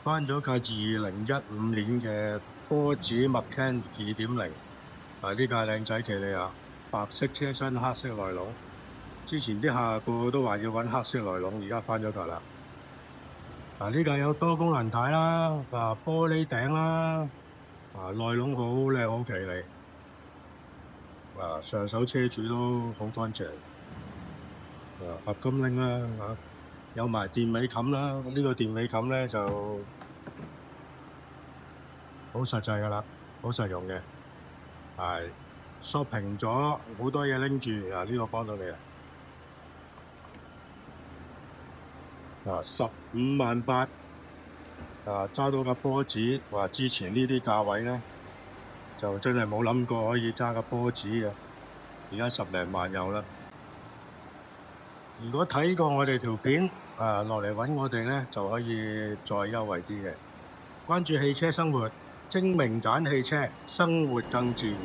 翻咗架2015年嘅波子 Macan 2.0，呢架靚仔騎你啊，白色車身黑色內籠。之前啲客個個都話要揾黑色內籠，而家翻咗架啦。呢架有多功能軚啦，玻璃頂啦，內籠好靚好企理。上手車主都好乾淨。合金鈴啦，有埋電尾冚啦。呢個電尾冚咧就好實際噶啦，好實用嘅，係縮平咗好多嘢拎住。呢個幫到你啊！15.8萬，揸到架波子，話之前呢啲價位咧就真係冇諗過可以揸架波子嘅，而家10零萬有啦。如果睇過我哋條片，落嚟揾我哋咧，就可以再優惠啲嘅。關注汽車生活，精明揀汽車，生活更自然。